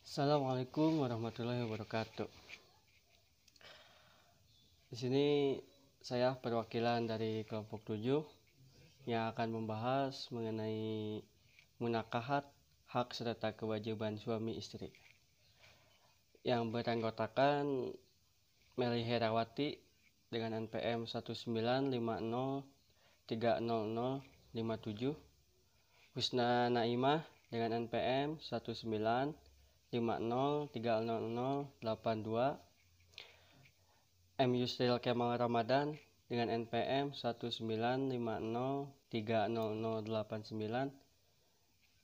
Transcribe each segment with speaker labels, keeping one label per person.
Speaker 1: Assalamualaikum warahmatullahi wabarakatuh. Di sini saya perwakilan dari kelompok 7 yang akan membahas mengenai munakahat, hak serta kewajiban suami istri. Yang beranggotakan Meli Herawati dengan NPM 195030057, Husna Naimah dengan NPM 195030082, M. Yusril Kemal Ramadan dengan NPM 195030089,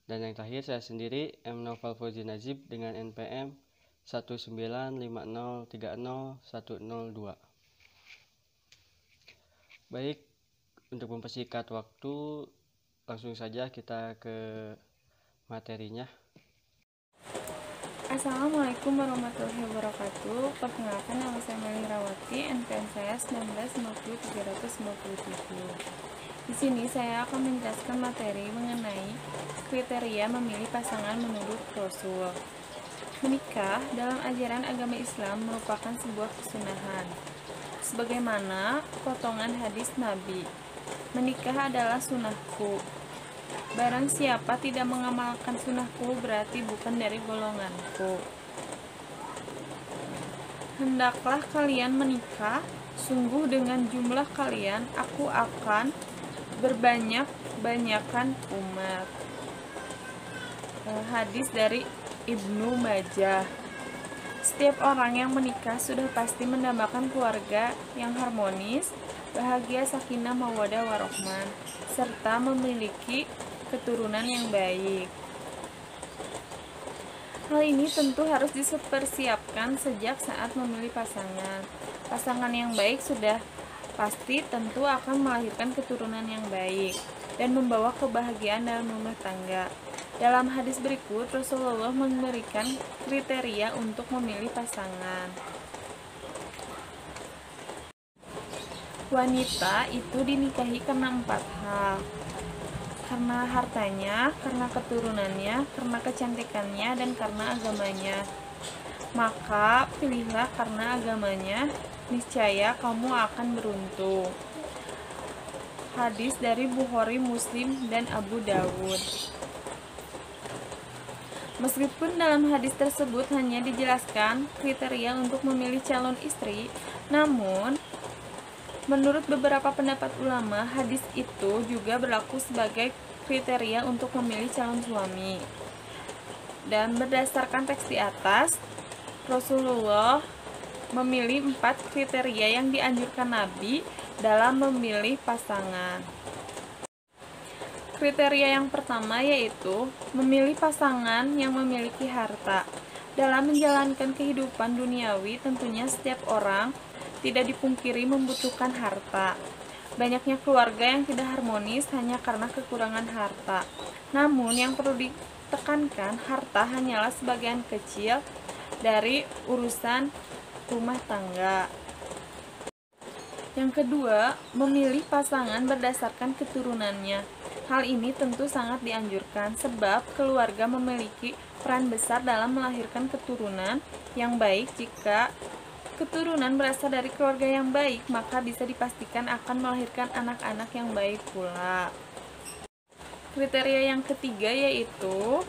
Speaker 1: dan yang terakhir saya sendiri, M. Noval Fauzi Najib dengan NPM 195030102. Baik, untuk mempersingkat waktu, langsung saja kita ke materinya.
Speaker 2: Assalamualaikum warahmatullahi wabarakatuh. Perkenalkan, nama saya Meli Herawati, NPM saya 1950357. Di sini saya akan menjelaskan materi mengenai kriteria memilih pasangan menurut Rasul. Menikah dalam ajaran agama Islam merupakan sebuah kesunahan. Sebagaimana potongan hadis Nabi, menikah adalah sunahku. Barang siapa tidak mengamalkan sunahku, berarti bukan dari golonganku. Hendaklah kalian menikah, sungguh dengan jumlah kalian aku akan berbanyak-banyakan umat. Hadis dari Ibnu Majah. Setiap orang yang menikah sudah pasti mendambakan keluarga yang harmonis, bahagia, sakinah, mawaddah, warohmah, serta memiliki keturunan yang baik. Hal ini tentu harus dipersiapkan sejak saat memilih pasangan. Pasangan yang baik sudah pasti tentu akan melahirkan keturunan yang baik dan membawa kebahagiaan dalam rumah tangga. Dalam hadis berikut, Rasulullah memberikan kriteria untuk memilih pasangan. Wanita itu dinikahi karena 4 hal: karena hartanya, karena keturunannya, karena kecantikannya, dan karena agamanya. Maka pilihlah karena agamanya, niscaya kamu akan beruntung. Hadis dari Bukhari, Muslim, dan Abu Dawud. Meskipun dalam hadis tersebut hanya dijelaskan kriteria untuk memilih calon istri, namun menurut beberapa pendapat ulama, hadis itu juga berlaku sebagai kriteria untuk memilih calon suami. Dan berdasarkan teks di atas, Rasulullah memilih 4 kriteria yang dianjurkan Nabi dalam memilih pasangan. Kriteria yang pertama yaitu memilih pasangan yang memiliki harta. Dalam menjalankan kehidupan duniawi, tentunya setiap orang tidak dipungkiri membutuhkan harta. Banyaknya keluarga yang tidak harmonis hanya karena kekurangan harta. Namun yang perlu ditekankan, harta hanyalah sebagian kecil dari urusan rumah tangga. Yang kedua, memilih pasangan berdasarkan keturunannya. Hal ini tentu sangat dianjurkan sebab keluarga memiliki peran besar dalam melahirkan keturunan yang baik. Jika keturunan berasal dari keluarga yang baik, maka bisa dipastikan akan melahirkan anak-anak yang baik pula. Kriteria yang ketiga yaitu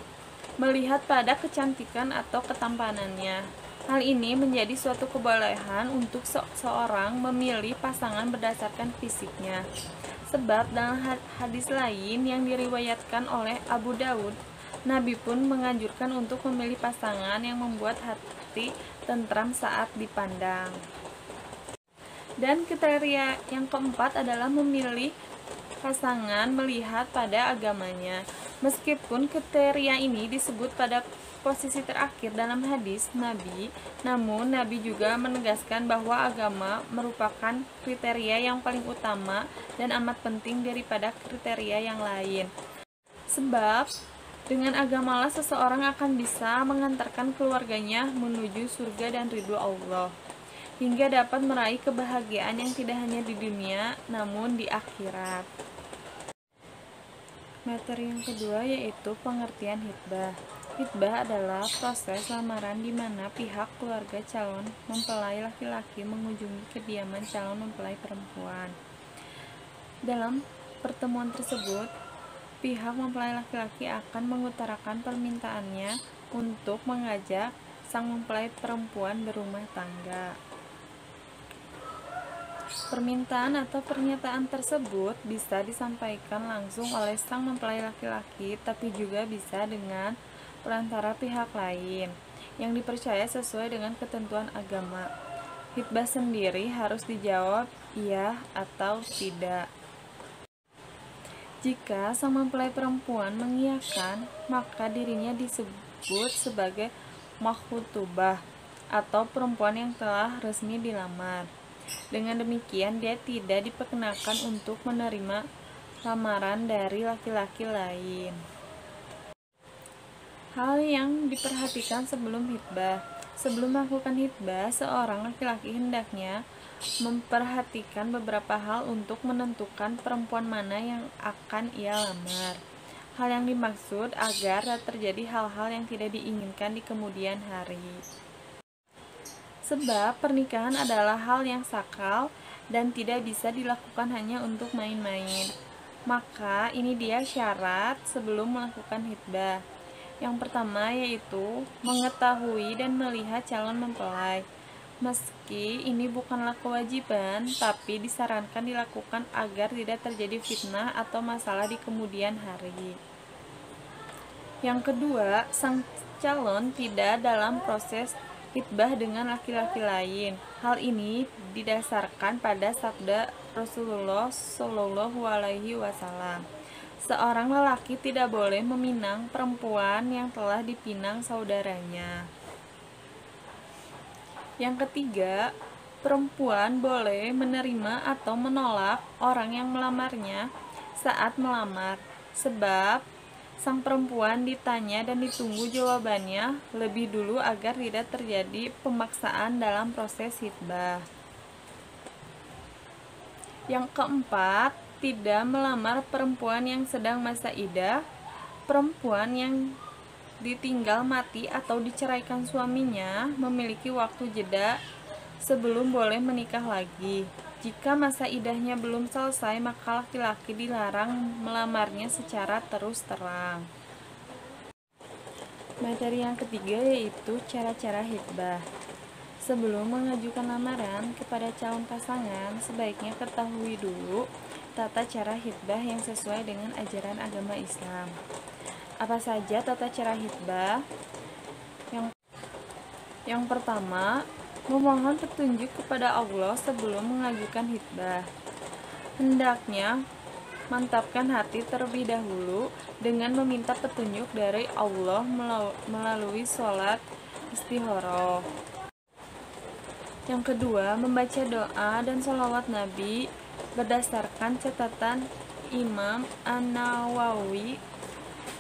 Speaker 2: melihat pada kecantikan atau ketampanannya. Hal ini menjadi suatu kebolehan untuk seseorang memilih pasangan berdasarkan fisiknya. Sebab dalam hadis lain yang diriwayatkan oleh Abu Dawud, Nabi pun menganjurkan untuk memilih pasangan yang membuat hati tentram saat dipandang. Dan kriteria yang keempat adalah memilih pasangan melihat pada agamanya. Meskipun kriteria ini disebut pada posisi terakhir dalam hadis Nabi, namun Nabi juga menegaskan bahwa agama merupakan kriteria yang paling utama dan amat penting daripada kriteria yang lain. Sebab dengan agamalah seseorang akan bisa mengantarkan keluarganya menuju surga dan ridho Allah, hingga dapat meraih kebahagiaan yang tidak hanya di dunia, namun di akhirat. Materi yang kedua yaitu pengertian hitbah. Hitbah adalah proses lamaran di mana pihak keluarga calon mempelai laki-laki mengunjungi kediaman calon mempelai perempuan. Dalam pertemuan tersebut, pihak mempelai laki-laki akan mengutarakan permintaannya untuk mengajak sang mempelai perempuan berumah tangga. Permintaan atau pernyataan tersebut bisa disampaikan langsung oleh sang mempelai laki-laki, tapi juga bisa dengan perantara pihak lain yang dipercaya sesuai dengan ketentuan agama. Hitbah sendiri harus dijawab iya atau tidak. Jika sang mempelai perempuan mengiyakan, maka dirinya disebut sebagai makhutubah atau perempuan yang telah resmi dilamar. Dengan demikian, dia tidak diperkenakan untuk menerima lamaran dari laki-laki lain. Hal yang diperhatikan sebelum hitbah. Sebelum melakukan hitbah, seorang laki-laki hendaknya memperhatikan beberapa hal untuk menentukan perempuan mana yang akan ia lamar. Hal yang dimaksud agar terjadi hal-hal yang tidak diinginkan di kemudian hari. Sebab pernikahan adalah hal yang sakral dan tidak bisa dilakukan hanya untuk main-main. Maka ini dia syarat sebelum melakukan hitbah. Yang pertama yaitu mengetahui dan melihat calon mempelai. Meski ini bukanlah kewajiban, tapi disarankan dilakukan agar tidak terjadi fitnah atau masalah di kemudian hari. Yang kedua, sang calon tidak dalam proses hitbah dengan laki-laki lain. Hal ini didasarkan pada sabda Rasulullah Shallallahu Alaihi Wasallam. Seorang lelaki tidak boleh meminang perempuan yang telah dipinang saudaranya. Yang ketiga, perempuan boleh menerima atau menolak orang yang melamarnya saat melamar, sebab sang perempuan ditanya dan ditunggu jawabannya lebih dulu agar tidak terjadi pemaksaan dalam proses hitbah. Yang keempat, tidak melamar perempuan yang sedang masa iddah, perempuan yang ditinggal mati atau diceraikan suaminya memiliki waktu jeda sebelum boleh menikah lagi. Jika masa iddahnya belum selesai, maka laki-laki dilarang melamarnya secara terus terang. Materi yang ketiga yaitu cara-cara hitbah. Sebelum mengajukan lamaran kepada calon pasangan, sebaiknya ketahui dulu tata cara hitbah yang sesuai dengan ajaran agama Islam. Apa saja tata cara hitbah? Yang pertama, memohon petunjuk kepada Allah sebelum mengajukan hitbah. Hendaknya mantapkan hati terlebih dahulu dengan meminta petunjuk dari Allah melalui sholat istikharah. Yang kedua, membaca doa dan sholawat Nabi berdasarkan catatan Imam An-Nawawi.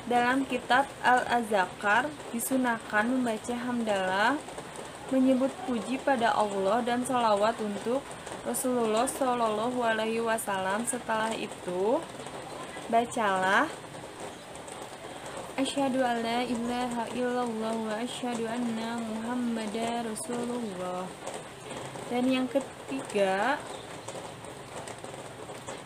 Speaker 2: Dalam kitab Al-Azkar disunahkan membaca hamdalah, menyebut puji pada Allah dan sholawat untuk Rasulullah Shallallahu Alaihi Wasallam. Setelah itu bacalah asyhadu alla ilaha illallah wa asyhadu anna muhammadar rasulullah. Dan yang ketiga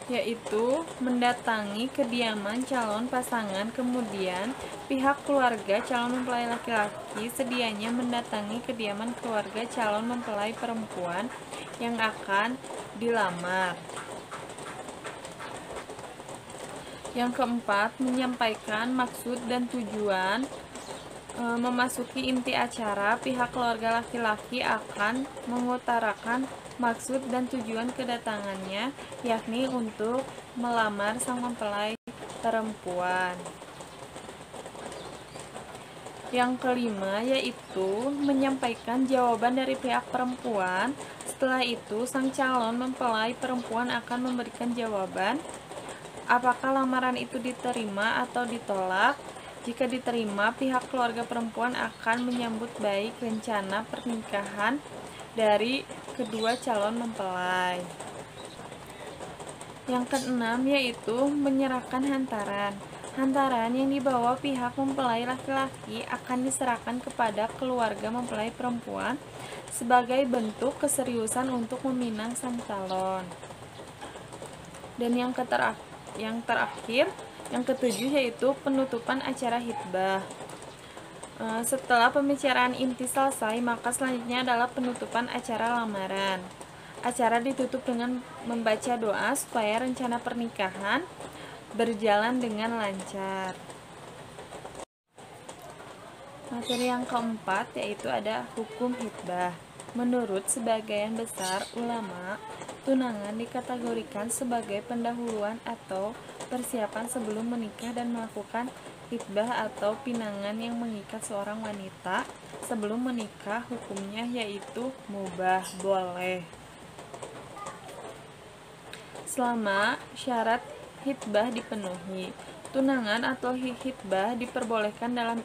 Speaker 2: yaitu mendatangi kediaman calon pasangan. Kemudian pihak keluarga calon mempelai laki-laki sedianya mendatangi kediaman keluarga calon mempelai perempuan yang akan dilamar. Yang keempat, menyampaikan maksud dan tujuan. Memasuki inti acara, pihak keluarga laki-laki akan mengutarakan maksud dan tujuan kedatangannya, yakni untuk melamar sang mempelai perempuan. Yang kelima yaitu menyampaikan jawaban dari pihak perempuan. Setelah itu, sang calon mempelai perempuan akan memberikan jawaban apakah lamaran itu diterima atau ditolak. Jika diterima, pihak keluarga perempuan akan menyambut baik rencana pernikahan dari kedua calon mempelai. Yang keenam yaitu menyerahkan hantaran. Hantaran yang dibawa pihak mempelai laki-laki akan diserahkan kepada keluarga mempelai perempuan sebagai bentuk keseriusan untuk meminang sang calon. Dan yang terakhir, yang ketujuh, yaitu penutupan acara hitbah. Setelah pembicaraan inti selesai, maka selanjutnya adalah penutupan acara lamaran. Acara ditutup dengan membaca doa supaya rencana pernikahan berjalan dengan lancar. Materi yang keempat yaitu ada hukum hitbah. Menurut sebagian besar ulama, tunangan dikategorikan sebagai pendahuluan atau persiapan sebelum menikah dan melakukan hitbah atau pinangan yang mengikat seorang wanita sebelum menikah. Hukumnya yaitu mubah, boleh, selama syarat hitbah dipenuhi. Tunangan atau hitbah diperbolehkan dalam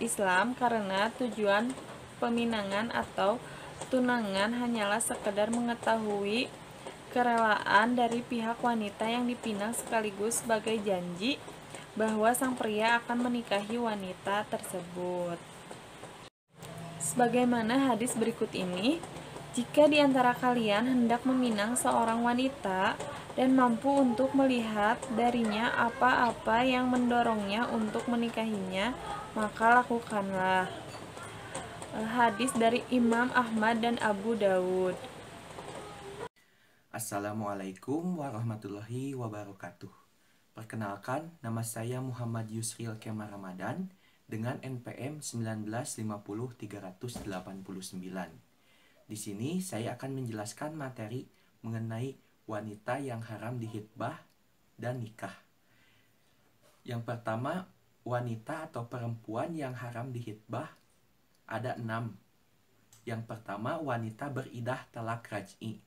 Speaker 2: Islam karena tujuan peminangan atau tunangan hanyalah sekedar mengetahui kerelaan dari pihak wanita yang dipinang sekaligus sebagai janji bahwa sang pria akan menikahi wanita tersebut. Sebagaimana hadis berikut ini, jika di antara kalian hendak meminang seorang wanita dan mampu untuk melihat darinya apa-apa yang mendorongnya untuk menikahinya, maka lakukanlah. Hadis dari Imam Ahmad dan Abu Dawud.
Speaker 3: Assalamualaikum warahmatullahi wabarakatuh. Perkenalkan, nama saya Muhammad Yusril Kemar Ramadan dengan NPM 1950389. Di sini saya akan menjelaskan materi mengenai wanita yang haram dihitbah dan nikah. Yang pertama, wanita atau perempuan yang haram dihitbah ada 6. Yang pertama, wanita beridah talak raj'i,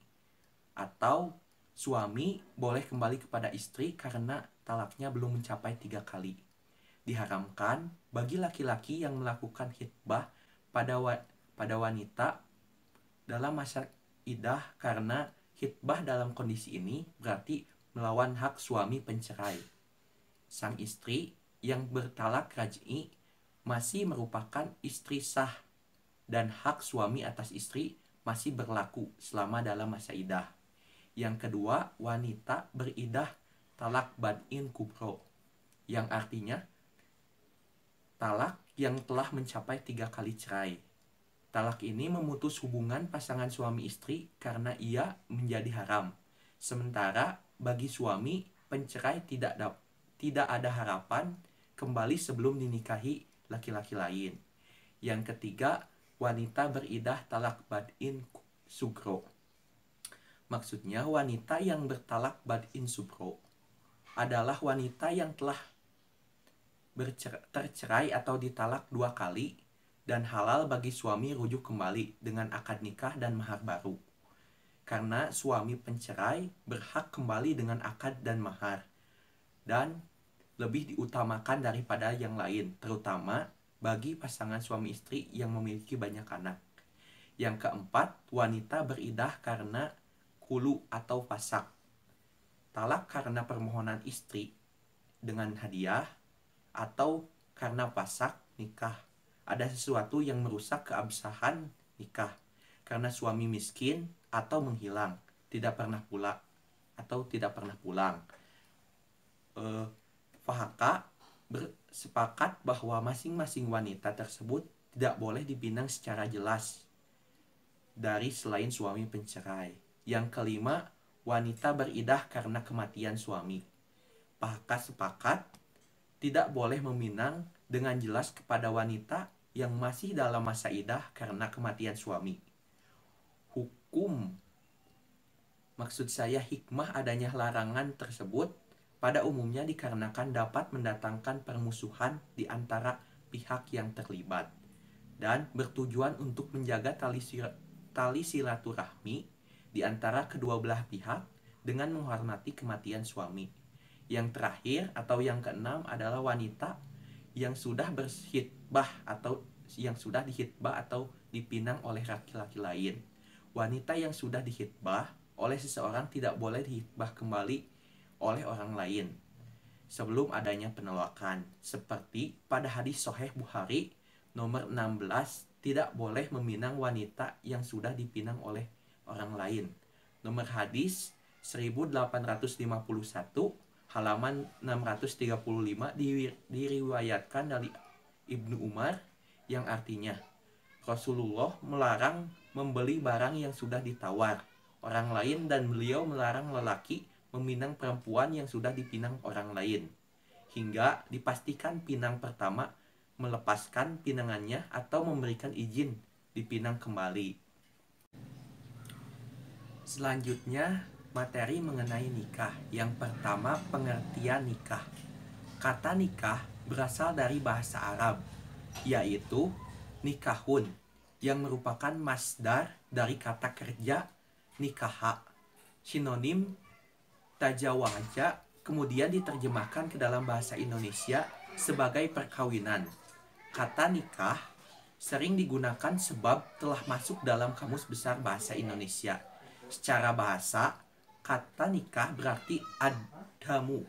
Speaker 3: atau suami boleh kembali kepada istri karena talaknya belum mencapai 3 kali. Diharamkan bagi laki-laki yang melakukan hitbah pada wanita dalam masa idah, karena hitbah dalam kondisi ini berarti melawan hak suami pencerai. Sang istri yang bertalak raj'i masih merupakan istri sah dan hak suami atas istri masih berlaku selama dalam masa idah. Yang kedua, wanita beridah talak bad'in kubro, yang artinya talak yang telah mencapai 3 kali cerai. Talak ini memutus hubungan pasangan suami istri karena ia menjadi haram. Sementara bagi suami pencerai tidak ada harapan kembali sebelum dinikahi laki-laki lain. Yang ketiga, wanita beridah talak bad'in sugro. Maksudnya wanita yang bertalak bad'in sugro adalah wanita yang telah tercerai atau ditalak 2 kali dan halal bagi suami rujuk kembali dengan akad nikah dan mahar baru. Karena suami pencerai berhak kembali dengan akad dan mahar dan lebih diutamakan daripada yang lain, terutama bagi pasangan suami istri yang memiliki banyak anak. Yang keempat, wanita beridah karena kulu atau fasak. Talak karena permohonan istri dengan hadiah atau karena fasak nikah. Ada sesuatu yang merusak keabsahan nikah karena suami miskin atau menghilang, tidak pernah pulang. Fahaka bersepakat bahwa masing-masing wanita tersebut tidak boleh dipinang secara jelas dari selain suami pencerai. Yang kelima, wanita beridah karena kematian suami. Fahaka sepakat tidak boleh meminang dengan jelas kepada wanita yang masih dalam masa idah karena kematian suami. Maksud saya hikmah adanya larangan tersebut pada umumnya dikarenakan dapat mendatangkan permusuhan di antara pihak yang terlibat dan bertujuan untuk menjaga tali silaturahmi di antara kedua belah pihak dengan menghormati kematian suami. Yang terakhir atau yang keenam adalah wanita yang sudah berhitbah atau yang sudah dihitbah atau dipinang oleh laki-laki lain. Wanita yang sudah dihitbah oleh seseorang tidak boleh dihitbah kembali oleh orang lain. sebelum adanya penolakan. Seperti pada hadis Sahih Bukhari nomor 16, tidak boleh meminang wanita yang sudah dipinang oleh orang lain. Nomor hadis 1851 halaman 635 diriwayatkan dari Ibnu Umar yang artinya Rasulullah melarang membeli barang yang sudah ditawar orang lain dan beliau melarang lelaki meminang perempuan yang sudah dipinang orang lain hingga dipastikan pinang pertama melepaskan pinangannya atau memberikan izin dipinang kembali. Selanjutnya, materi mengenai nikah. Yang pertama, pengertian nikah. Kata nikah berasal dari bahasa Arab, yaitu nikahun, yang merupakan masdar dari kata kerja nikaha. Sinonim tajawaja kemudian diterjemahkan ke dalam bahasa Indonesia sebagai perkawinan. Kata nikah sering digunakan sebab telah masuk dalam Kamus Besar Bahasa Indonesia. Secara bahasa, kata nikah berarti adamu,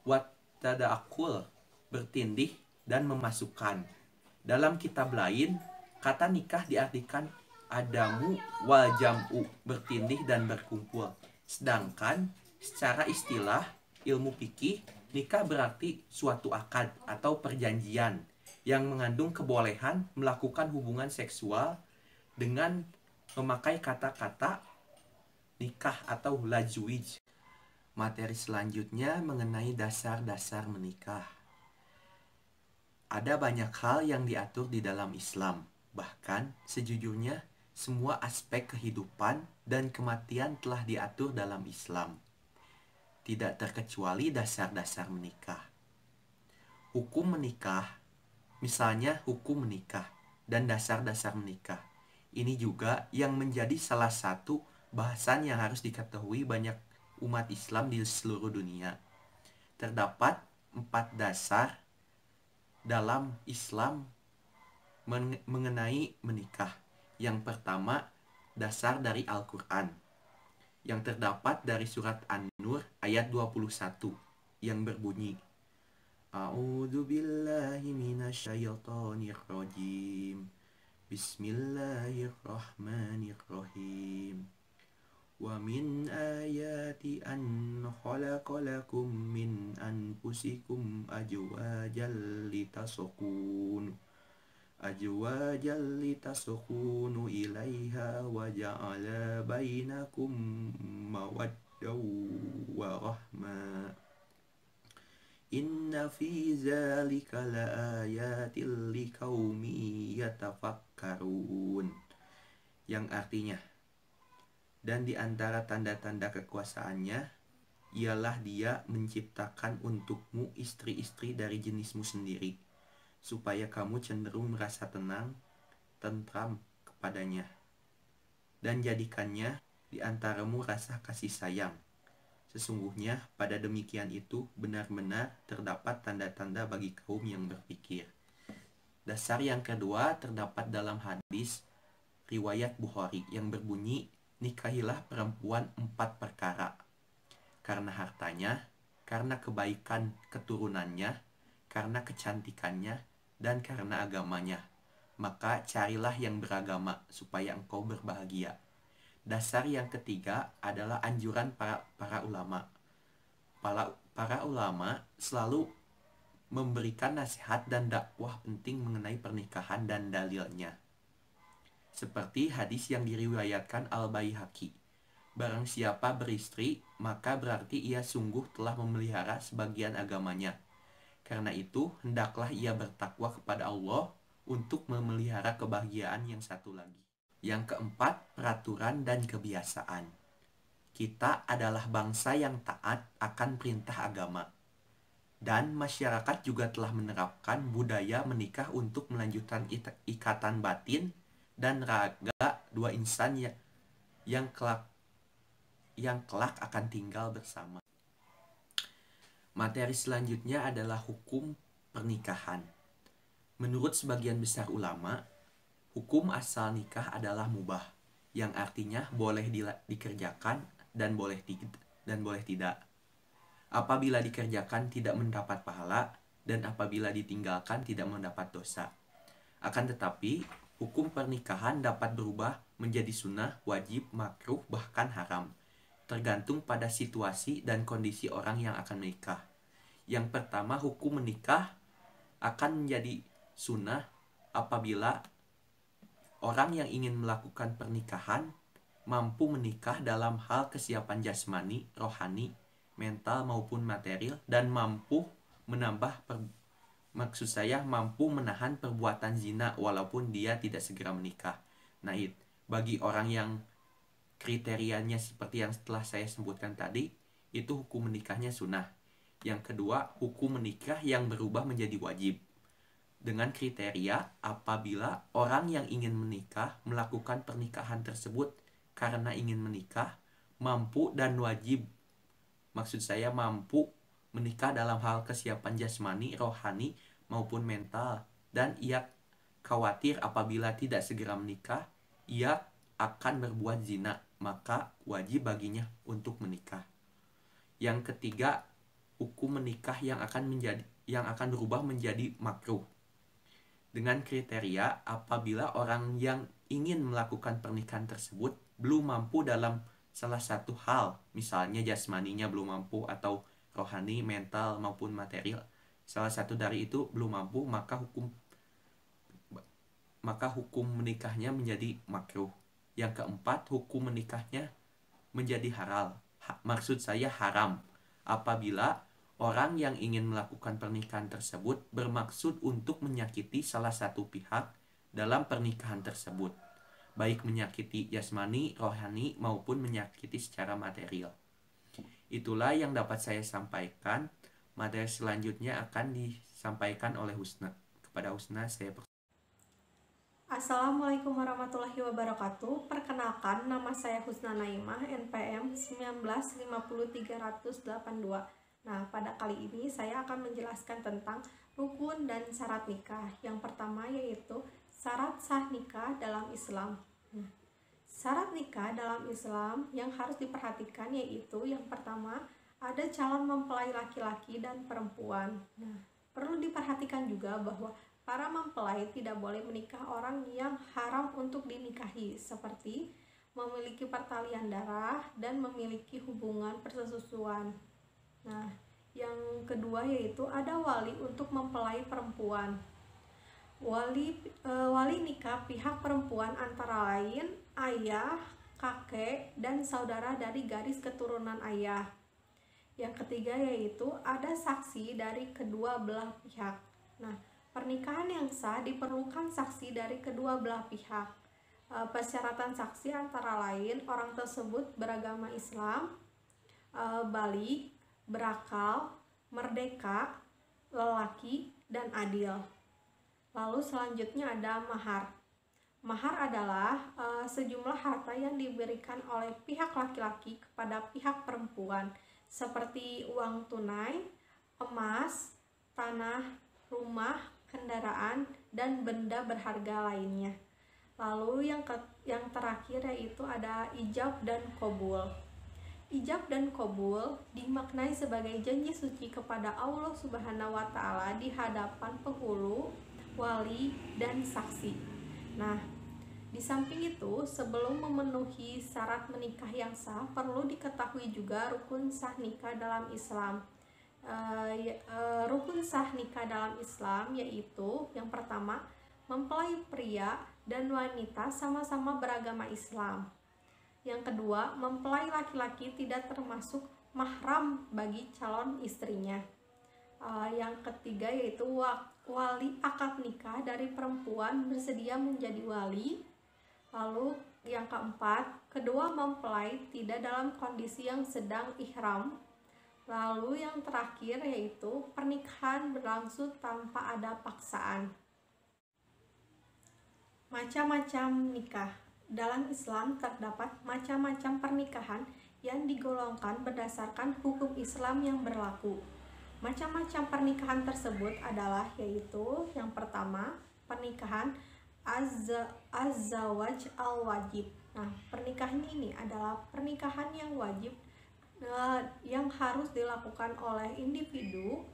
Speaker 3: watadakul, bertindih dan memasukkan. Dalam kitab lain, kata nikah diartikan adamu wal jam'u, bertindih dan berkumpul. Sedangkan secara istilah ilmu fikih, nikah berarti suatu akad atau perjanjian yang mengandung kebolehan melakukan hubungan seksual dengan memakai kata-kata nikah atau lajwij. Materi selanjutnya mengenai dasar-dasar menikah. Ada banyak hal yang diatur di dalam Islam. Bahkan sejujurnya semua aspek kehidupan dan kematian telah diatur dalam Islam. Tidak terkecuali dasar-dasar menikah. Hukum menikah, misalnya hukum menikah dan dasar-dasar menikah. Ini juga yang menjadi salah satu bahasan yang harus diketahui banyak umat Islam di seluruh dunia. Terdapat 4 dasar dalam Islam mengenai menikah. Yang pertama, dasar dari Al-Quran, yang terdapat dari surat An-Nur ayat 21 yang berbunyi, A'udzu billahi minasyaitonir rajim. Bismillahirrahmanirrahim. Wa min ayati an khalaqalakum min anfusikum azwajan litasukunu ilaiha wa ja'ala bainakum mawaddaw wa rahmah. Inna fi zalika laayatil liqaumi yatafakkarun. Yang artinya, dan di antara tanda-tanda kekuasaannya ialah Dia menciptakan untukmu istri-istri dari jenismu sendiri, supaya kamu cenderung merasa tenang, tentram kepadanya, dan jadikannya di antaramu rasa kasih sayang. Sesungguhnya pada demikian itu benar-benar terdapat tanda-tanda bagi kaum yang berpikir. Dasar yang kedua terdapat dalam hadis riwayat Bukhari yang berbunyi, nikahilah perempuan 4 perkara. Karena hartanya, karena kebaikan keturunannya, karena kecantikannya, dan karena agamanya. Maka carilah yang beragama supaya engkau berbahagia. Dasar yang ketiga adalah anjuran para ulama. Para ulama selalu memberikan nasihat dan dakwah penting mengenai pernikahan dan dalilnya. Seperti hadis yang diriwayatkan Al-Baihaqi, barang siapa beristri, maka berarti ia sungguh telah memelihara sebagian agamanya. Karena itu, hendaklah ia bertakwa kepada Allah untuk memelihara kebahagiaan yang satu lagi. Yang keempat, peraturan dan kebiasaan. Kita adalah bangsa yang taat akan perintah agama. Dan masyarakat juga telah menerapkan budaya menikah untuk melanjutkan ikatan batin dan raga dua insan yang kelak akan tinggal bersama. Materi selanjutnya adalah hukum pernikahan. Menurut sebagian besar ulama, hukum asal nikah adalah mubah, yang artinya boleh dikerjakan dan boleh tidak. Apabila dikerjakan tidak mendapat pahala, dan apabila ditinggalkan tidak mendapat dosa. Akan tetapi, hukum pernikahan dapat berubah menjadi sunnah, wajib, makruh, bahkan haram, tergantung pada situasi dan kondisi orang yang akan menikah. Yang pertama, hukum menikah akan menjadi sunnah apabila orang yang ingin melakukan pernikahan mampu menikah dalam hal kesiapan jasmani, rohani, mental maupun material, dan mampu mampu menahan perbuatan zina walaupun dia tidak segera menikah. Nah, bagi orang yang kriterianya seperti yang telah saya sebutkan tadi, itu hukum menikahnya sunnah. Yang kedua, hukum menikah yang berubah menjadi wajib, dengan kriteria apabila orang yang ingin menikah melakukan pernikahan tersebut karena ingin menikah, mampu dan wajib. Maksud saya mampu menikah dalam hal kesiapan jasmani, rohani, maupun mental, dan ia khawatir apabila tidak segera menikah, ia akan berbuat zina, maka wajib baginya untuk menikah. Yang ketiga, hukum menikah yang akan berubah menjadi makruh, dengan kriteria apabila orang yang ingin melakukan pernikahan tersebut belum mampu dalam salah satu hal, misalnya jasmaninya belum mampu atau rohani, mental maupun material, salah satu dari itu belum mampu, maka hukum menikahnya menjadi makruh. Yang keempat, hukum menikahnya menjadi maksud saya haram apabila orang yang ingin melakukan pernikahan tersebut bermaksud untuk menyakiti salah satu pihak dalam pernikahan tersebut, baik menyakiti jasmani, rohani, maupun menyakiti secara material. Itulah yang dapat saya sampaikan. Materi selanjutnya akan disampaikan oleh Husna. Kepada Husna saya
Speaker 4: Assalamualaikum warahmatullahi wabarakatuh. Perkenalkan, nama saya Husna Naimah, NPM 1950382. Nah, pada kali ini saya akan menjelaskan tentang rukun dan syarat nikah. Yang pertama yaitu syarat sah nikah dalam Islam. Nah, syarat nikah dalam Islam yang harus diperhatikan yaitu yang pertama, ada calon mempelai laki-laki dan perempuan. Nah, perlu diperhatikan juga bahwa para mempelai tidak boleh menikah orang yang haram untuk dinikahi, seperti memiliki pertalian darah dan memiliki hubungan persesusuan. Nah, yang kedua yaitu ada wali untuk mempelai perempuan. Wali nikah pihak perempuan antara lain ayah, kakek, dan saudara dari garis keturunan ayah. Yang ketiga yaitu ada saksi dari kedua belah pihak. Nah, pernikahan yang sah diperlukan saksi dari kedua belah pihak. Persyaratan saksi antara lain orang tersebut beragama Islam, balik, berakal, merdeka, lelaki, dan adil. Lalu selanjutnya ada mahar. Mahar adalah sejumlah harta yang diberikan oleh pihak laki-laki kepada pihak perempuan, seperti uang tunai, emas, tanah, rumah, kendaraan, dan benda berharga lainnya. Lalu yang terakhir yaitu ada ijab dan qabul. Ijab dan qabul dimaknai sebagai janji suci kepada Allah Subhanahu wa Ta'ala di hadapan penghulu, wali, dan saksi. Nah, di samping itu, sebelum memenuhi syarat menikah yang sah, perlu diketahui juga rukun sah nikah dalam Islam. Rukun sah nikah dalam Islam yaitu yang pertama, mempelai pria dan wanita sama-sama beragama Islam. Yang kedua, mempelai laki-laki tidak termasuk mahram bagi calon istrinya. Yang ketiga yaitu wali akad nikah dari perempuan bersedia menjadi wali. Lalu yang keempat, kedua mempelai tidak dalam kondisi yang sedang ihram. Lalu yang terakhir yaitu pernikahan berlangsung tanpa ada paksaan. Macam-macam nikah. Dalam Islam terdapat macam-macam pernikahan yang digolongkan berdasarkan hukum Islam yang berlaku. Macam-macam pernikahan tersebut adalah yaitu yang pertama, pernikahan az-zawaj al-wajib. Nah, pernikahan ini adalah pernikahan yang wajib yang harus dilakukan oleh individu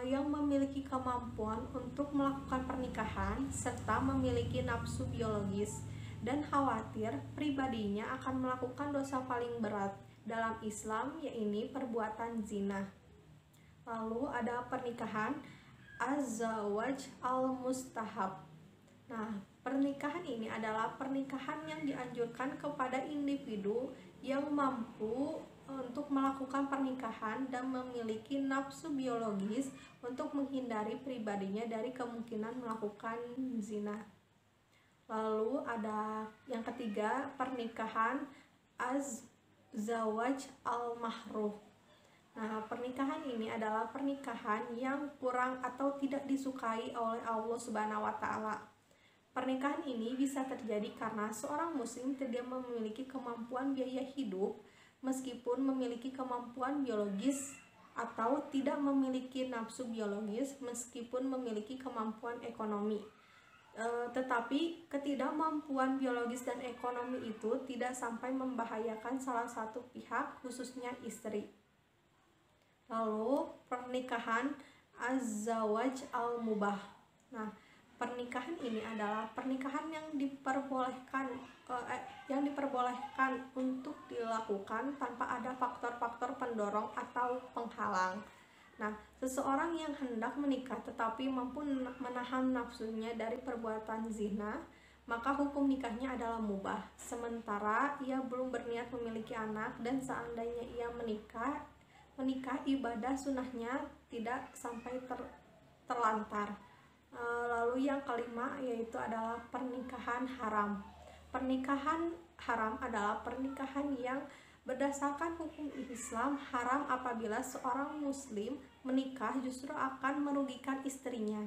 Speaker 4: yang memiliki kemampuan untuk melakukan pernikahan serta memiliki nafsu biologis dan khawatir pribadinya akan melakukan dosa paling berat dalam Islam, yaitu perbuatan zina. Lalu ada pernikahan az-zawaj al-mustahab. Nah, pernikahan ini adalah pernikahan yang dianjurkan kepada individu yang mampu untuk melakukan pernikahan dan memiliki nafsu biologis untuk menghindari pribadinya dari kemungkinan melakukan zina. Lalu ada yang ketiga, pernikahan az-zawaj al-mahruh. Nah, pernikahan ini adalah pernikahan yang kurang atau tidak disukai oleh Allah Subhanahu wa taala. Pernikahan ini bisa terjadi karena seorang muslim tidak memiliki kemampuan biaya hidup meskipun memiliki kemampuan biologis, atau tidak memiliki nafsu biologis meskipun memiliki kemampuan ekonomi. Tetapi ketidakmampuan biologis dan ekonomi itu tidak sampai membahayakan salah satu pihak, khususnya istri. Lalu pernikahan az-zawaj al-mubah. Nah, pernikahan ini adalah pernikahan yang diperbolehkan untuk dilakukan tanpa ada faktor-faktor pendorong atau penghalang. Nah, seseorang yang hendak menikah tetapi mampu menahan nafsunya dari perbuatan zina, maka hukum nikahnya adalah mubah. Sementara ia belum berniat memiliki anak dan seandainya ia menikah, ibadah sunnahnya tidak sampai terlantar. Lalu yang kelima yaitu adalah pernikahan haram. Pernikahan haram adalah pernikahan yang berdasarkan hukum Islam haram apabila seorang muslim menikah justru akan merugikan istrinya,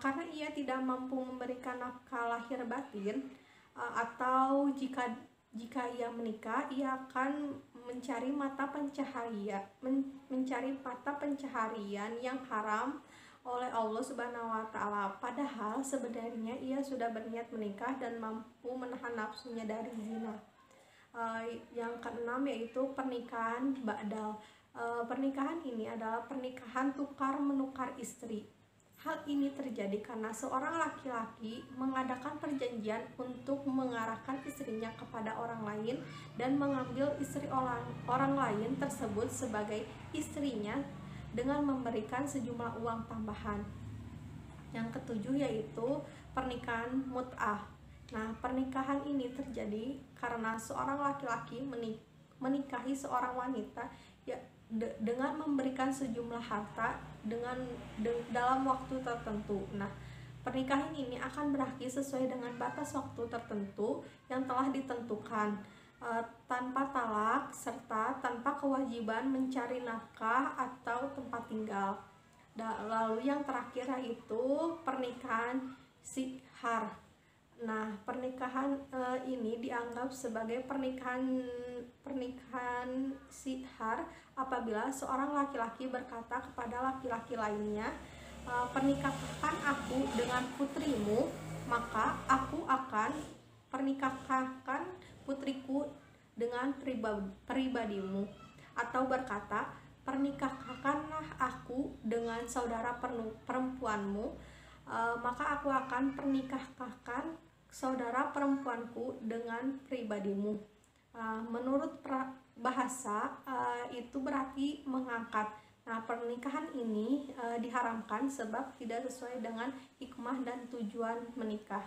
Speaker 4: karena ia tidak mampu memberikan nafkah lahir batin, atau jika ia menikah ia akan mencari mata pencaharian yang haram oleh Allah Subhanahu wa taala, padahal sebenarnya ia sudah berniat menikah dan mampu menahan nafsunya dari zina. Yang keenam yaitu pernikahan ba'dal. Pernikahan ini adalah pernikahan tukar menukar istri. Hal ini terjadi karena seorang laki-laki mengadakan perjanjian untuk mengarahkan istrinya kepada orang lain dan mengambil istri orang lain tersebut sebagai istrinya dengan memberikan sejumlah uang tambahan. Yang ketujuh yaitu pernikahan mut'ah. Nah, pernikahan ini terjadi karena seorang laki-laki menikahi seorang wanita dengan memberikan sejumlah harta dalam waktu tertentu. Nah, pernikahan ini akan berakhir sesuai dengan batas waktu tertentu yang telah ditentukan, tanpa talak serta tanpa kewajiban mencari nafkah atau tempat tinggal. Lalu yang terakhir yaitu pernikahan sihar. Nah, pernikahan ini dianggap sebagai pernikahan sihar apabila seorang laki-laki berkata kepada laki-laki lainnya, pernikahkan aku dengan putrimu, maka aku akan pernikahkan putriku dengan pribadimu. Atau berkata, pernikahkanlah aku dengan saudara perempuanmu, maka aku akan pernikahkan saudara perempuanku dengan pribadimu. Menurut bahasa itu berarti mengangkat. Nah, pernikahan ini diharamkan sebab tidak sesuai dengan hikmah dan tujuan menikah.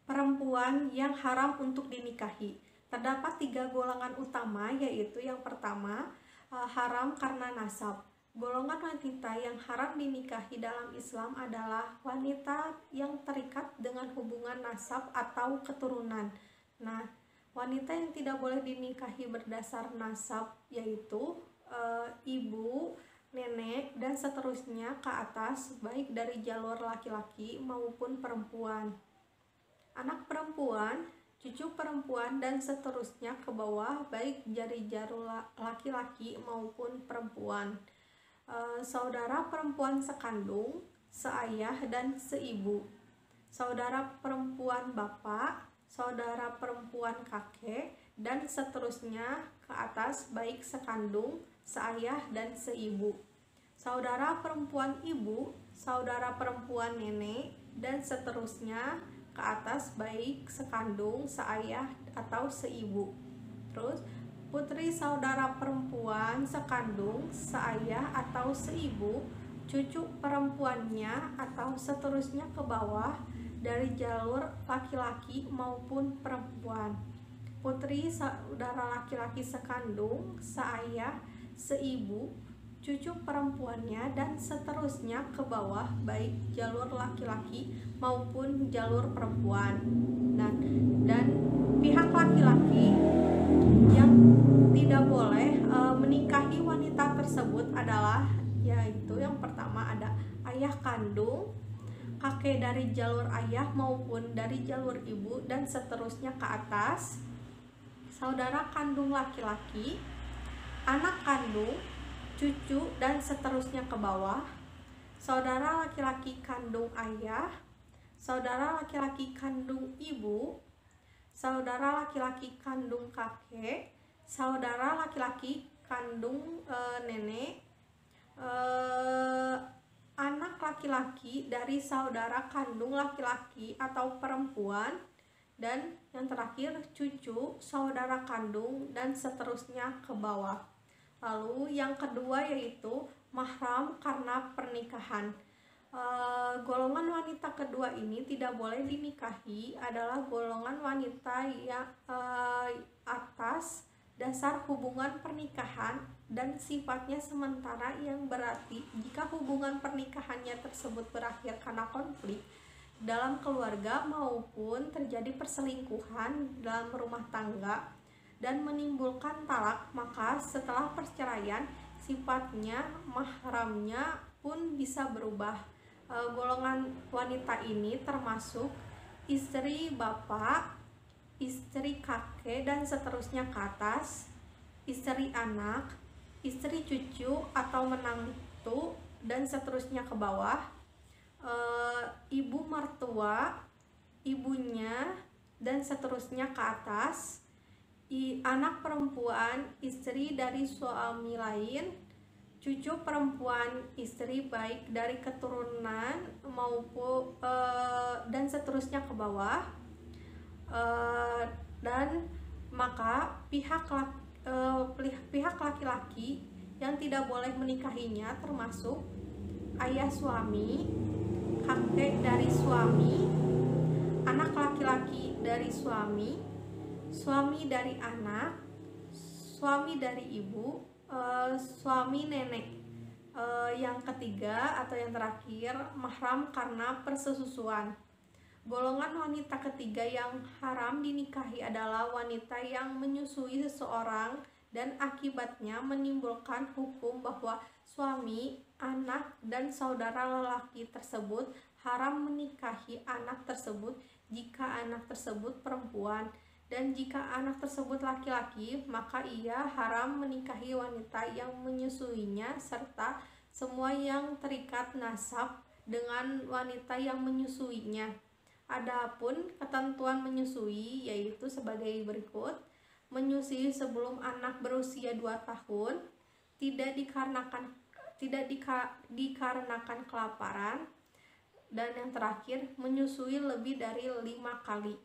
Speaker 4: Perempuan yang haram untuk dinikahi. Terdapat 3 golongan utama, yaitu yang pertama, haram karena nasab. Golongan wanita yang haram dinikahi dalam Islam adalah wanita yang terikat dengan hubungan nasab atau keturunan. Nah, wanita yang tidak boleh dinikahi berdasar nasab yaitu ibu, nenek, dan seterusnya ke atas, baik dari jalur laki-laki maupun perempuan. Anak perempuan, cucu perempuan, dan seterusnya ke bawah, baik dari jalur laki-laki maupun perempuan. Saudara perempuan sekandung, seayah dan seibu, saudara perempuan bapak, saudara perempuan kakek, dan seterusnya ke atas baik sekandung, seayah, dan seibu. Saudara perempuan ibu, saudara perempuan nenek, dan seterusnya ke atas baik sekandung, seayah, atau seibu. Terus putri saudara perempuan sekandung, seayah, atau seibu, cucu perempuannya, atau seterusnya ke bawah dari jalur laki-laki maupun perempuan. Putri saudara laki-laki sekandung, seayah, seibu, cucu perempuannya, dan seterusnya ke bawah baik jalur laki-laki maupun jalur perempuan. Dan pihak laki-laki yang tidak boleh menikahi wanita tersebut adalah, yaitu yang pertama ada ayah kandung, kakek dari jalur ayah maupun dari jalur ibu, dan seterusnya ke atas, saudara kandung laki-laki, anak kandung, cucu, dan seterusnya ke bawah, saudara laki-laki kandung ayah, saudara laki-laki kandung ibu, saudara laki-laki kandung kakek, saudara laki-laki kandung nenek, anak laki-laki dari saudara kandung laki-laki atau perempuan, dan yang terakhir cucu, saudara kandung, dan seterusnya ke bawah. Lalu yang kedua yaitu mahram karena pernikahan. Golongan wanita kedua ini tidak boleh dinikahi adalah golongan wanita yang atas dasar hubungan pernikahan dan sifatnya sementara, yang berarti jika hubungan pernikahannya tersebut berakhir karena konflik dalam keluarga maupun terjadi perselingkuhan dalam rumah tangga dan menimbulkan talak, maka setelah perceraian sifatnya mahramnya pun bisa berubah. Golongan wanita ini termasuk istri bapak, istri kakek, dan seterusnya ke atas, istri anak, istri cucu atau menantu, dan seterusnya ke bawah, ibu mertua, ibunya, dan seterusnya ke atas, anak perempuan istri dari suami lain, cucu perempuan istri baik dari keturunan maupun dan seterusnya ke bawah, dan maka pihak laki-laki yang tidak boleh menikahinya termasuk ayah suami, kakek dari suami, anak laki-laki dari suami, suami dari anak, suami dari ibu, suami nenek. Yang ketiga atau yang terakhir, mahram karena persesusuan. Golongan wanita ketiga yang haram dinikahi adalah wanita yang menyusui seseorang dan akibatnya menimbulkan hukum bahwa suami, anak, dan saudara lelaki tersebut haram menikahi anak tersebut jika anak tersebut perempuan, dan jika anak tersebut laki-laki maka ia haram menikahi wanita yang menyusuinya serta semua yang terikat nasab dengan wanita yang menyusuinya. Adapun ketentuan menyusui yaitu sebagai berikut: menyusui sebelum anak berusia 2 tahun, tidak dikarenakan kelaparan, dan yang terakhir menyusui lebih dari 5 kali.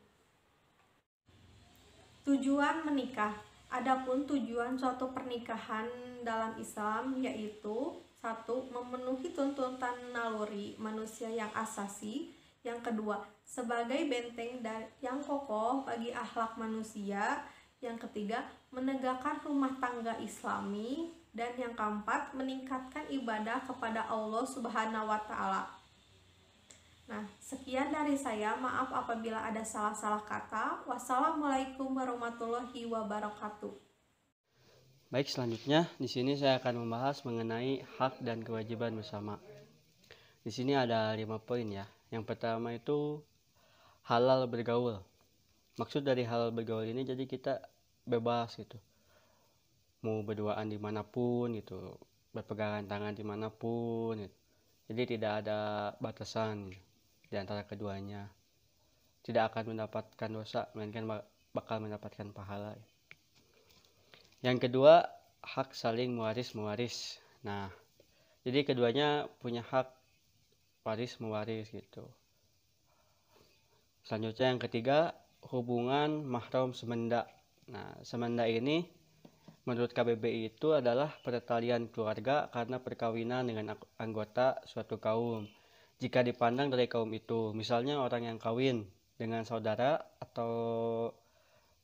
Speaker 4: Tujuan menikah. Adapun tujuan suatu pernikahan dalam Islam yaitu 1. Memenuhi tuntutan naluri manusia yang asasi. Yang kedua, sebagai benteng yang kokoh bagi akhlak manusia. Yang ketiga, menegakkan rumah tangga Islami. Dan yang keempat, meningkatkan ibadah kepada Allah Subhanahu wa Ta'ala. Nah, sekian dari saya. Maaf apabila ada salah-salah kata. Wassalamualaikum warahmatullahi wabarakatuh.
Speaker 1: Baik, selanjutnya di sini saya akan membahas mengenai hak dan kewajiban bersama. Di sini ada 5 poin ya. Yang pertama itu halal bergaul. Maksud dari halal bergaul ini jadi kita bebas gitu. Mau berduaan dimanapun gitu, berpegangan tangan dimanapun gitu. Jadi tidak ada batasan di antara keduanya. Tidak akan mendapatkan dosa, melainkan bakal mendapatkan pahala. Yang kedua, hak saling mewaris. Nah, jadi keduanya punya hak waris mewaris gitu. Selanjutnya yang ketiga, hubungan mahram semenda. Nah, semenda ini menurut KBBI itu adalah pertalian keluarga karena perkawinan dengan anggota suatu kaum. Jika dipandang dari kaum itu, misalnya orang yang kawin dengan saudara atau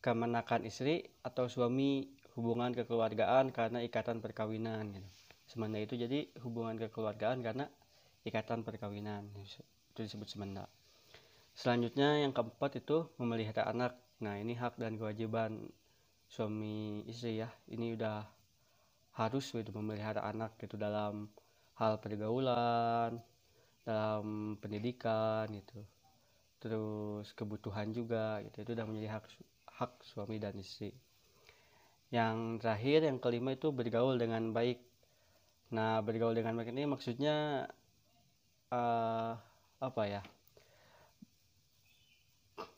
Speaker 1: kemenakan istri atau suami, hubungan kekeluargaan karena ikatan perkawinan. Semenda itu jadi hubungan kekeluargaan karena ikatan perkawinan, itu disebut semenda. Selanjutnya yang keempat itu memelihara anak. Nah, ini hak dan kewajiban suami istri ya. Ini udah harus gitu memelihara anak gitu dalam hal pergaulan, dalam pendidikan gitu. Terus kebutuhan juga gitu. Itu udah menjadi hak suami dan istri. Yang terakhir yang kelima itu bergaul dengan baik. Nah, bergaul dengan baik ini maksudnya apa ya?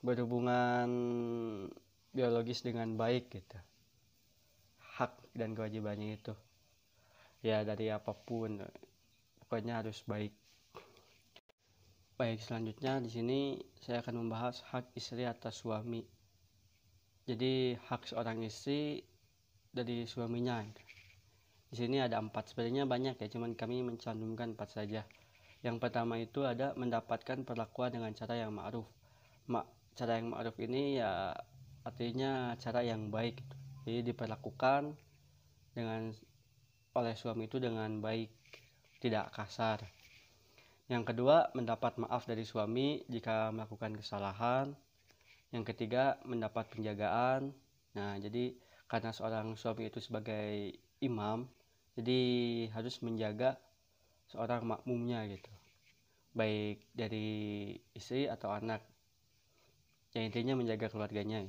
Speaker 1: Berhubungan biologis dengan baik gitu. Hak dan kewajibannya itu ya dari apapun, pokoknya harus baik. Baik, selanjutnya di sini saya akan membahas hak istri atas suami. Jadi hak seorang istri dari suaminya. Di sini ada 4, sebenarnya banyak ya, cuman kami mencantumkan 4 saja. Yang pertama itu ada mendapatkan perlakuan dengan cara yang ma'ruf. Cara yang ma'ruf ini ya artinya cara yang baik gitu. Jadi diperlakukan oleh suami itu dengan baik, tidak kasar. Yang kedua, mendapat maaf dari suami jika melakukan kesalahan. Yang ketiga, mendapat penjagaan. Nah, jadi karena seorang suami itu sebagai imam, jadi harus menjaga seorang makmumnya gitu, baik dari istri atau anak. Yang intinya menjaga keluarganya.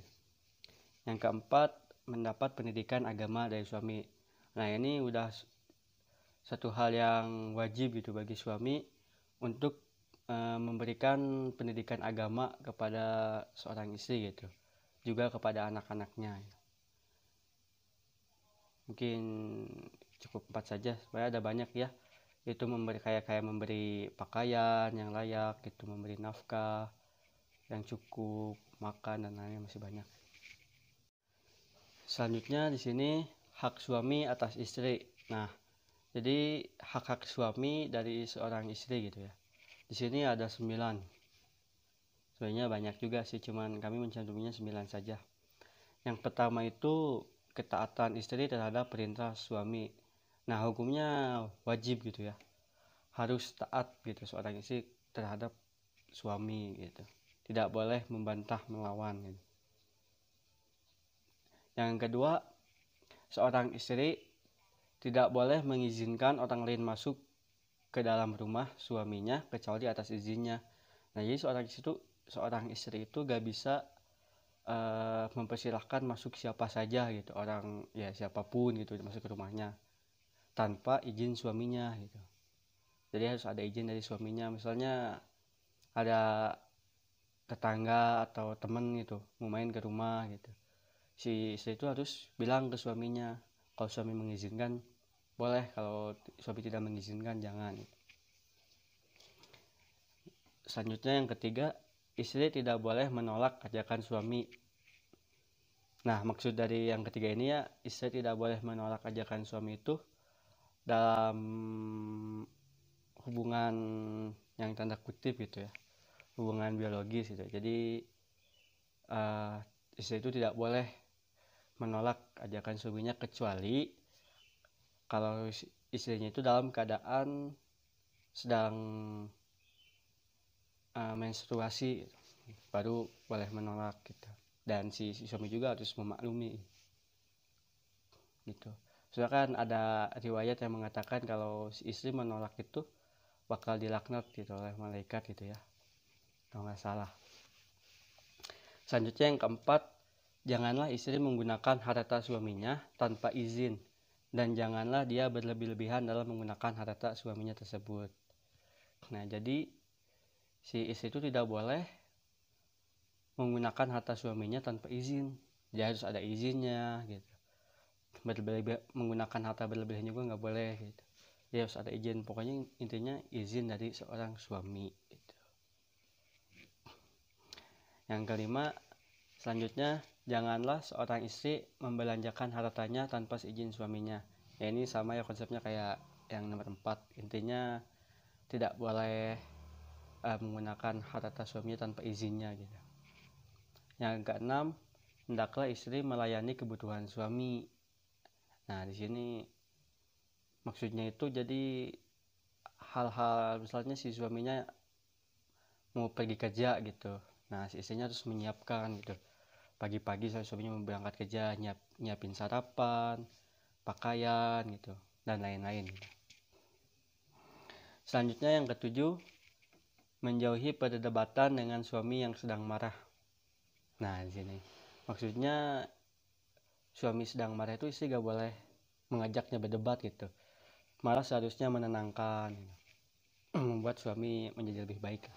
Speaker 1: Yang keempat, mendapat pendidikan agama dari suami. Nah, ini udah satu hal yang wajib gitu bagi suami untuk memberikan pendidikan agama kepada seorang istri gitu, juga kepada anak-anaknya. Mungkin cukup 4 saja, sebenarnya ada banyak ya. Itu memberi kayak memberi pakaian yang layak gitu, memberi nafkah yang cukup, makan dan lainnya masih banyak. Selanjutnya di sini hak suami atas istri. Nah, jadi hak-hak suami dari seorang istri gitu ya. Di sini ada 9. Sebenarnya banyak juga sih, cuman kami mencantumnya 9 saja. Yang pertama itu ketaatan istri terhadap perintah suami. Nah, hukumnya wajib gitu ya. Harus taat gitu seorang istri terhadap suami gitu. Tidak boleh membantah, melawan gitu. Yang kedua, seorang istri tidak boleh mengizinkan orang lain masuk ke dalam rumah suaminya kecuali atas izinnya. Nah, jadi seorang istri itu gak bisa mempersilahkan masuk siapa saja gitu, orang ya siapapun gitu masuk ke rumahnya tanpa izin suaminya gitu. Jadi harus ada izin dari suaminya. Misalnya ada tetangga atau temen gitu mau main ke rumah gitu, si istri itu harus bilang ke suaminya. Kalau suami mengizinkan boleh, kalau suami tidak mengizinkan jangan. Selanjutnya yang ketiga, istri tidak boleh menolak ajakan suami. Nah, maksud dari yang ketiga ini ya, istri tidak boleh menolak ajakan suami itu dalam hubungan yang tanda kutip gitu ya, hubungan biologis gitu. Jadi istri itu tidak boleh menolak ajakan suaminya kecuali kalau istrinya itu dalam keadaan sedang menstruasi, baru boleh menolak gitu. Dan si suami juga harus memaklumi gitu. Soalnya kan ada riwayat yang mengatakan kalau si istri menolak itu bakal dilaknat gitu oleh malaikat gitu ya, kalau nggak salah. Selanjutnya yang keempat, janganlah istri menggunakan harta suaminya tanpa izin, dan janganlah dia berlebih-lebihan dalam menggunakan harta suaminya tersebut. Nah, jadi si istri itu tidak boleh menggunakan harta suaminya tanpa izin. Dia harus ada izinnya gitu. menggunakan harta berlebihan juga nggak boleh gitu. Ya harus ada izin, pokoknya intinya izin dari seorang suami gitu. Yang kelima, selanjutnya janganlah seorang istri membelanjakan hartanya tanpa seizin suaminya. Ya ini sama ya konsepnya kayak yang nomor 4, intinya tidak boleh menggunakan harta suaminya tanpa izinnya gitu. Yang keenam, hendaklah istri melayani kebutuhan suami. Nah di sini maksudnya itu jadi hal-hal misalnya si suaminya mau pergi kerja gitu, nah si istrinya harus menyiapkan gitu. Pagi-pagi suaminya mau berangkat kerja, nyiapin sarapan, pakaian gitu, dan lain-lain gitu. Selanjutnya yang ketujuh, menjauhi perdebatan dengan suami yang sedang marah. Nah di sini maksudnya suami sedang marah itu istri gak boleh mengajaknya berdebat gitu, malah seharusnya menenangkan gitu. Membuat suami menjadi lebih baik.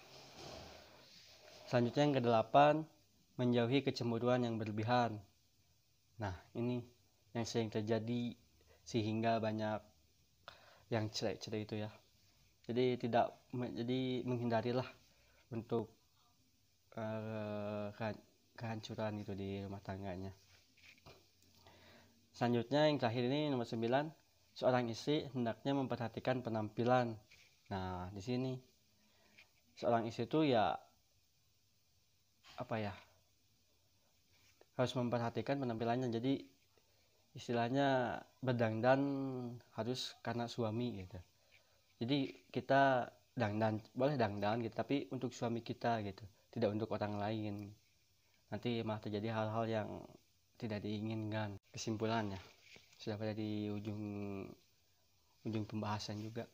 Speaker 1: Selanjutnya yang kedelapan, menjauhi kecemburuan yang berlebihan. Nah ini yang sering terjadi sehingga banyak yang cerai itu ya. Jadi menghindarilah untuk kehancuran itu di rumah tangganya. Selanjutnya yang terakhir ini nomor 9, seorang istri hendaknya memperhatikan penampilan. Nah di sini seorang istri itu ya harus memperhatikan penampilannya. Jadi istilahnya berdandan harus karena suami gitu. Jadi kita boleh dandan gitu, tapi untuk suami kita gitu, tidak untuk orang lain. Nanti malah terjadi hal-hal yang tidak diinginkan. Kesimpulannya sudah pada di ujung pembahasan juga.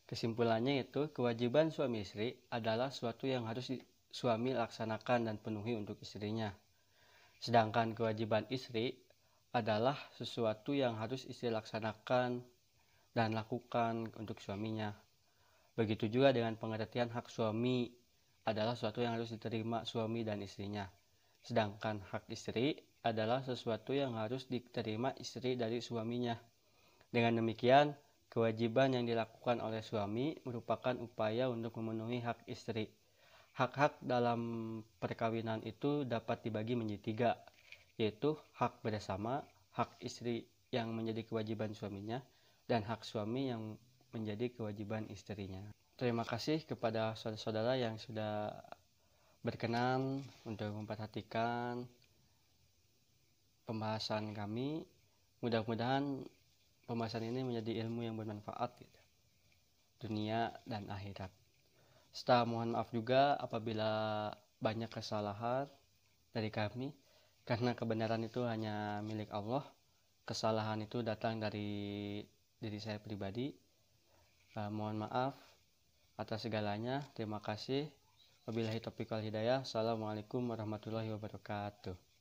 Speaker 1: Kesimpulannya itu, kewajiban suami istri adalah suatu yang harus suami laksanakan dan penuhi untuk istrinya. Sedangkan kewajiban istri adalah sesuatu yang harus istri laksanakan dan lakukan untuk suaminya. Begitu juga dengan pengertian hak suami adalah sesuatu yang harus diterima suami dan istrinya. Sedangkan hak istri adalah sesuatu yang harus diterima istri dari suaminya. Dengan demikian, kewajiban yang dilakukan oleh suami merupakan upaya untuk memenuhi hak istri. Hak-hak dalam perkawinan itu dapat dibagi menjadi 3, yaitu hak bersama, hak istri yang menjadi kewajiban suaminya, dan hak suami yang menjadi kewajiban istrinya. Terima kasih kepada saudara-saudara yang sudah berkenan untuk memperhatikan pembahasan kami. Mudah-mudahan pembahasan ini menjadi ilmu yang bermanfaat gitu, dunia dan akhirat. Serta mohon maaf juga apabila banyak kesalahan dari kami, karena kebenaran itu hanya milik Allah. Kesalahan itu datang dari diri saya pribadi. Mohon maaf atas segalanya. Terima kasih. Wabillahi taufiq wal hidayah. Assalamualaikum warahmatullahi wabarakatuh.